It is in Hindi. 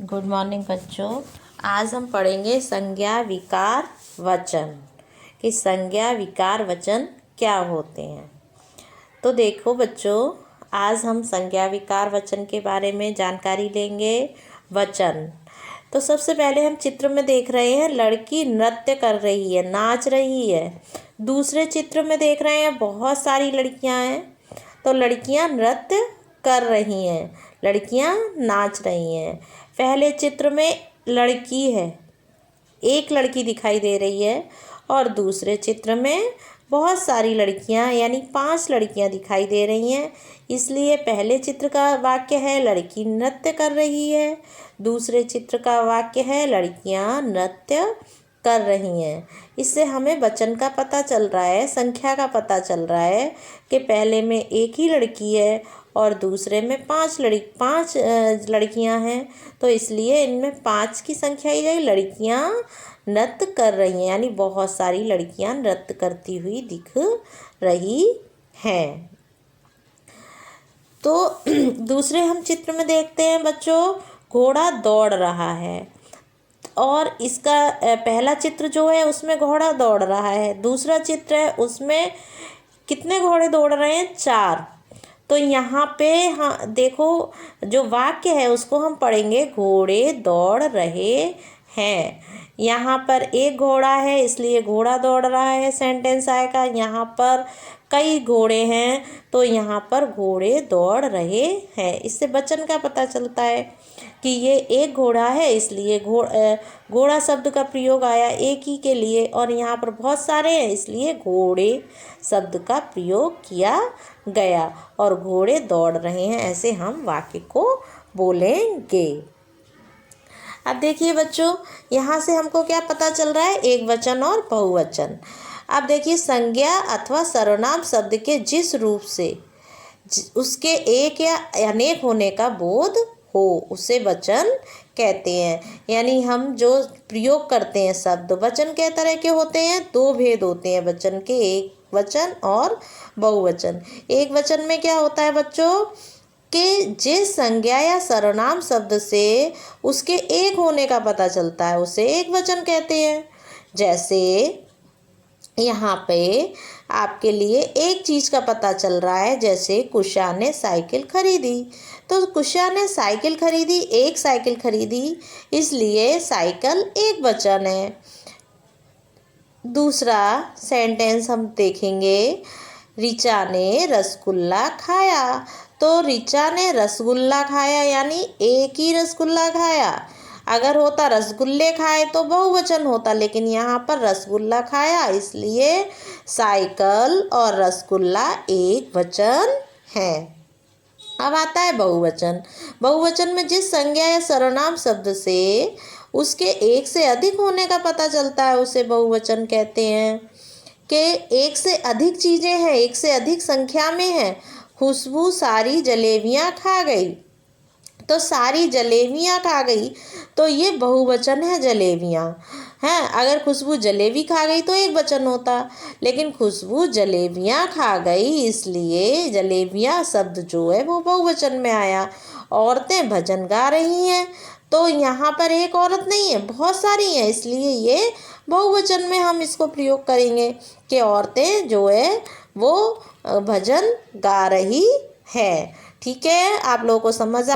गुड मॉर्निंग बच्चों। आज हम पढ़ेंगे संज्ञा विकार वचन कि संज्ञा विकार वचन क्या होते हैं। तो देखो बच्चों, आज हम संज्ञा विकार वचन के बारे में जानकारी लेंगे। वचन तो सबसे पहले हम चित्र में देख रहे हैं, लड़की नृत्य कर रही है, नाच रही है। दूसरे चित्र में देख रहे हैं बहुत सारी लड़कियां हैं, तो लड़कियां नृत्य कर रही हैं, लड़कियां नाच रही हैं। पहले चित्र में लड़की है, एक लड़की दिखाई दे रही है, और दूसरे चित्र में बहुत सारी लड़कियां यानी 5 लड़कियां दिखाई दे रही हैं। इसलिए पहले चित्र का वाक्य है लड़की नृत्य कर रही है, दूसरे चित्र का वाक्य है लड़कियां नृत्य कर रही हैं। इससे हमें वचन का पता चल रहा है, संख्या का पता चल रहा है कि पहले में एक ही लड़की है और दूसरे में 5 लड़कियां हैं, तो इसलिए इनमें 5 की संख्या ही गई, लड़कियां नृत्य कर रही हैं, यानी बहुत सारी लड़कियां नृत्य करती हुई दिख रही हैं। तो दूसरे हम चित्र में देखते हैं बच्चों, घोड़ा दौड़ रहा है, और इसका पहला चित्र जो है उसमें घोड़ा दौड़ रहा है, दूसरा चित्र है उसमें कितने घोड़े दौड़ रहे हैं, 4। तो यहाँ पे हाँ देखो, जो वाक्य है उसको हम पढ़ेंगे घोड़े दौड़ रहे हैं। यहाँ पर एक घोड़ा है इसलिए घोड़ा दौड़ रहा है सेंटेंस आएगा। यहाँ पर कई घोड़े हैं तो यहाँ पर घोड़े दौड़ रहे हैं। इससे वचन का पता चलता है कि ये एक घोड़ा है, इसलिए घोड़ा शब्द का प्रयोग आया एक ही के लिए, और यहाँ पर बहुत सारे हैं इसलिए घोड़े शब्द का प्रयोग किया गया, और घोड़े दौड़ रहे हैं, ऐसे हम वाक्य को बोलेंगे। अब देखिए बच्चों, यहाँ से हमको क्या पता चल रहा है, एक वचन और बहुवचन। अब देखिए, संज्ञा अथवा सर्वनाम शब्द के जिस रूप से उसके एक या अनेक होने का बोध हो उसे वचन कहते हैं। यानी हम जो प्रयोग करते हैं शब्द, वचन के तरह के होते हैं, 2 भेद होते हैं वचन के, एक वचन और बहुवचन। एक वचन में क्या होता है बच्चों कि जिस संज्ञा या सर्वनाम शब्द से उसके एक होने का पता चलता है उसे एक वचन कहते हैं। जैसे यहाँ पे आपके लिए एक चीज़ का पता चल रहा है, जैसे कुशा ने साइकिल खरीदी, तो कुशा ने साइकिल खरीदी, एक साइकिल खरीदी, इसलिए साइकिल एक वचन है। दूसरा सेंटेंस हम देखेंगे, रिचा ने रसगुल्ला खाया, तो रिचा ने रसगुल्ला खाया यानी एक ही रसगुल्ला खाया। अगर होता रसगुल्ले खाए तो बहुवचन होता, लेकिन यहाँ पर रसगुल्ला खाया इसलिए साइकिल और रसगुल्ला एक वचन है। अब आता है बहुवचन। बहुवचन में जिस संज्ञा या सर्वनाम शब्द से उसके एक से अधिक होने का पता चलता है उसे बहुवचन कहते हैं। कि एक से अधिक चीज़ें हैं, एक से अधिक संख्या में है। खुशबू सारी जलेबियाँ खा गई, तो सारी जलेबियाँ खा गई, तो ये बहुवचन है जलेबियाँ हैं। अगर खुशबू जलेबी खा गई तो एक वचन होता, लेकिन खुशबू जलेबियाँ खा गई इसलिए जलेबियाँ शब्द जो है वो बहुवचन में आया। औरतें भजन गा रही हैं, तो यहाँ पर एक औरत नहीं है, बहुत सारी हैं, इसलिए ये बहुवचन में हम इसको प्रयोग करेंगे कि औरतें जो है वो भजन गा रही है। ठीक है, आप लोगों को समझ